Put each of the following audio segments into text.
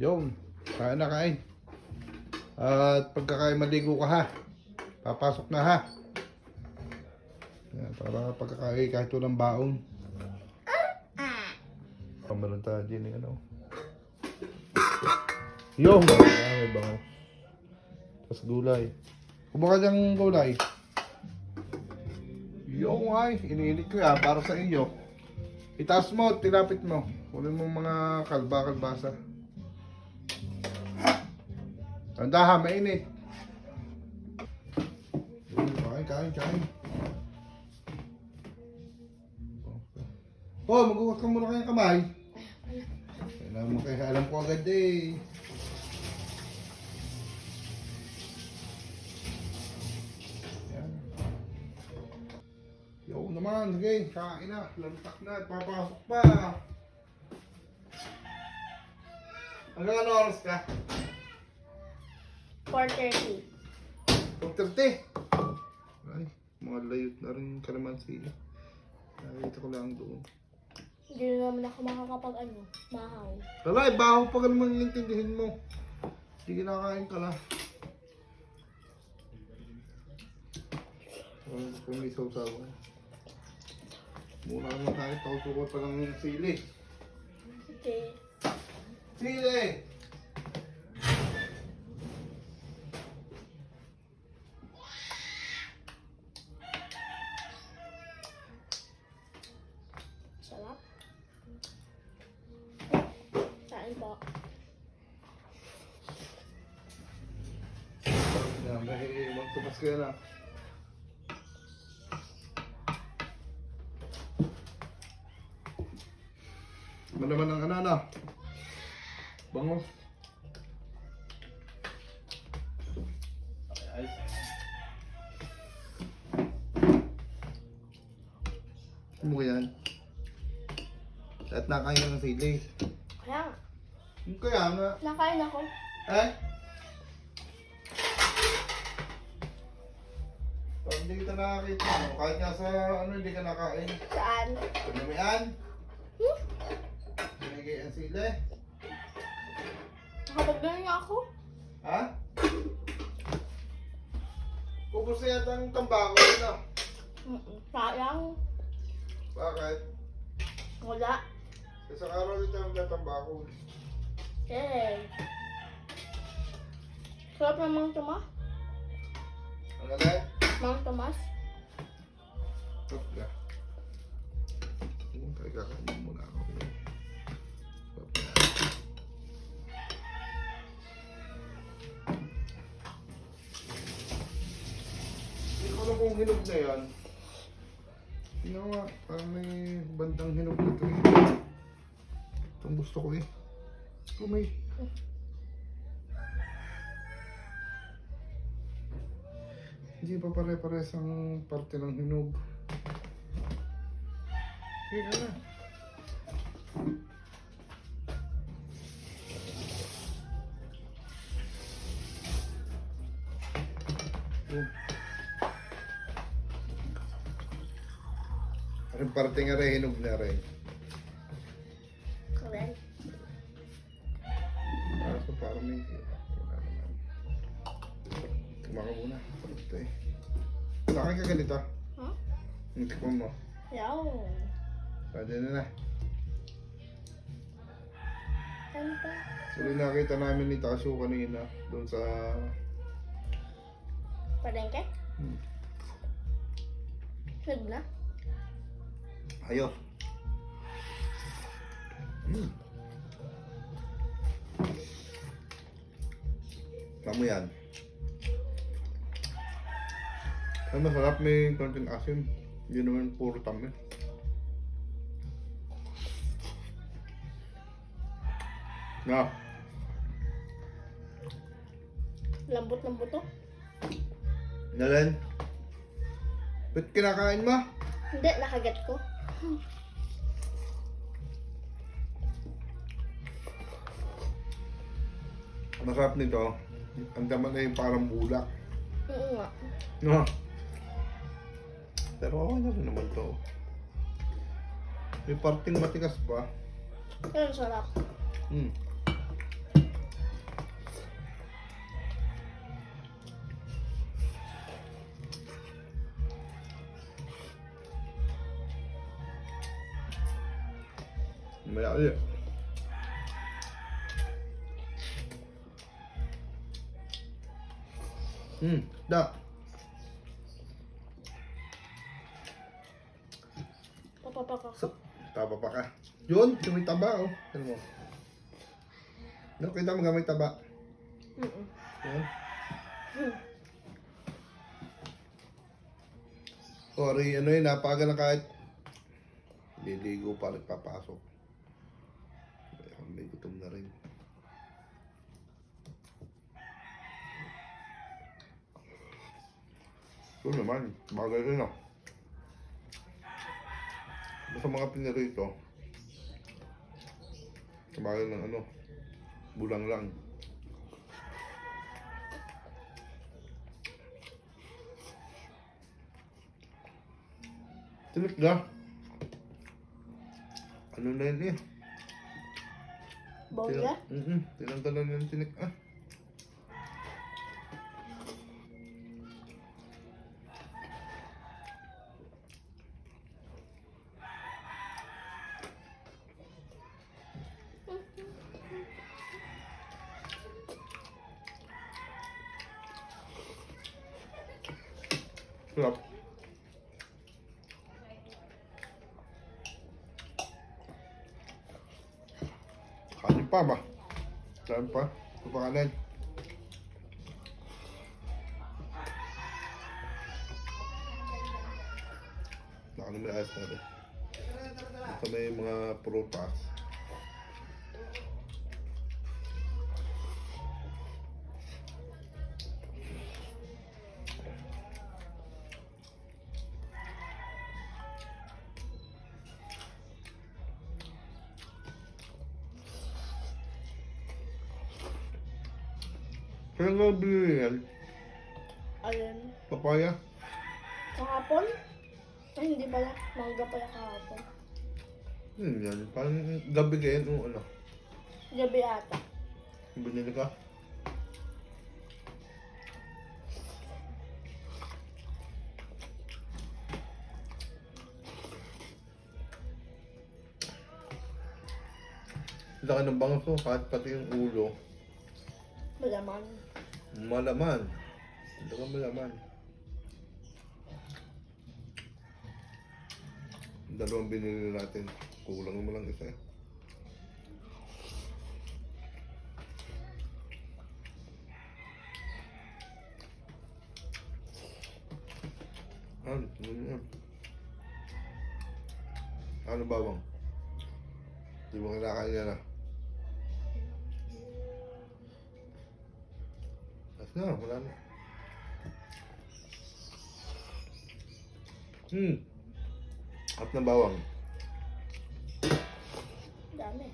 Yung, kain na kain. At pagkakain maligo ka ha. Papasok na ha. Yan, para pagkakain kahit walang baon. Meron tayo din ano. Yung, may bango. Tapos gulay. Kumaka diyang gulay. Yung ay, iniinit ko yan para sa iyo. Itaas mo, tilapit mo. Kunin mo mga kalba-kalbasa. Tanda ha, mainit. Kain. Oh, maghugas ka muna kayong kamay. Kailangan mo kayo, alam ko agad eh. Yan. Yo naman, sige, kain na. Lantak na, papasok pa. Hanggang ano oras ka? 4:30. 4:30. Ay, mga layot na rin kalamansi. Nakita ko lang doon. Hindi na naman ako makakapag bahaw. Talay, baho pa ka naman intindihin mo. Hindi kinakain ka lang. Kung may sausaw. Muna naman tayo, tausukot pa lang yung sili. Okay. Sili! Sarap. Kain po. Yan, dahil magtupas ka na. Ano naman ang anana? Bangos. Ano mo yan? At nakain ka ng sili. Kaya nga. Kaya nga. Nakain ako. Eh? Pag hindi kita nakakita mo, kahit nga sa ano hindi ka nakain. Saan? Panamian? Binigay ang sili? Nakapagdala nga ako. Ha? Kubos na yata ang tambako na. Sayang. Bakit? Wala. Sa araw dito ang tambako. Okay. Sarap ng Mang Tomas. Ang galing? Mang Tomas. Sarap ka. Kaya kakainin muna ako. Sarap ka. Hindi ko alam kung hinog na yan. Tingnan nga, parang may bandang hinog dito eh. Itong gusto ko eh. Ito may. Hindi pa pare-pares ang parte ng hinog. Kaya na. Ang parte nga rin, hinog na rin. Correct. So parang may wala naman. Kumaka muna. Ito eh. Saan ka ganito? Huh? Ang tikman mo. Yaw. Pwede na na. Ano pa? Suli nakita namin ni Tasyo kanina doon sa... Palengke? Nag na? Ayos. Tama yan. Ay, masarap, may konting asim. Hindi naman puro tamis. Na. Lambot-lambot to? Nalan. Ba't kinakain mo? Hindi, nakagat ko. Masarap nito. Ang daman na yung parang bulak. Oo nga. No. Pero okay na rin naman to. May parting matigas pa. Pero sarap. Mamaya ulit. Da. Papapaka. Taba pa ka. Yun, yung may taba, oh. Ano mo? No, kita mo gamay taba. Yan. Sorry, ano yun, napaga na kahit liligo pa rin papasok. May gutom na rin. Ito naman, bagay rin ah. Sa mga pinirito, bagay ng ano, bulang lang. Tinik na. Ano na yun eh? Bongga? Tinanggalan yung tinik ah. Sarap. Kanin pa ba? Kanin pa? Ito pa kanin. Nakanin may ayos natin. Ito may mga prutas. Kaya nga bilhin yan? Ayun. Papaya? Kahapon? Ay, hindi pala. Mangga pala kahapon. Yan. Parang gabi kayo o ano? Gabi ata. Binili ka? Laki ng bangso, kahit pati yung ulo. Malaman. Malaman. Laki malaman. Dalawang binili natin. Kulang mo lang isa eh. Ano yan? Ano bawang? Di mo kinakain yan ah. Na, wala na. At na bawang. Dami.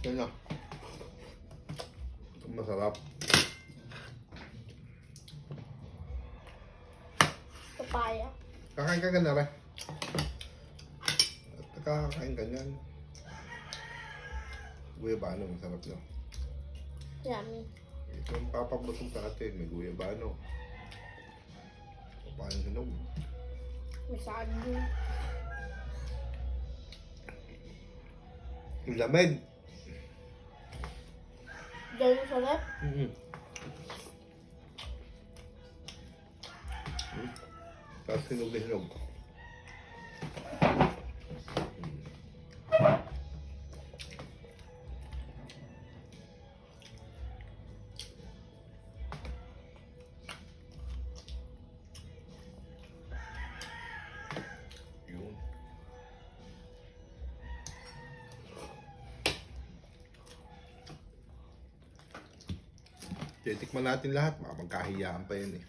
Yan na. Masarap. Papaya. Kakain ka na rin. Kakain ka niyan. Guyabano, masarap na. Yummy. Ito yung papabusog sa atin. May guyabano. Paano hinog? May saging. Yung lamig. Ganyan sa left. Tapos hinog na hinog. Yun. Titikman natin lahat. Baka magkahiyaan pa yun eh.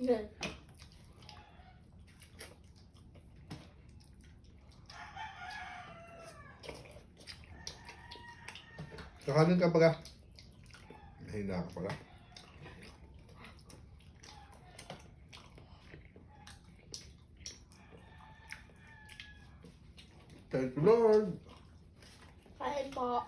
Yan. Kakanin ka pala. Mahina ka pala. Thank you, Lord. Kain po.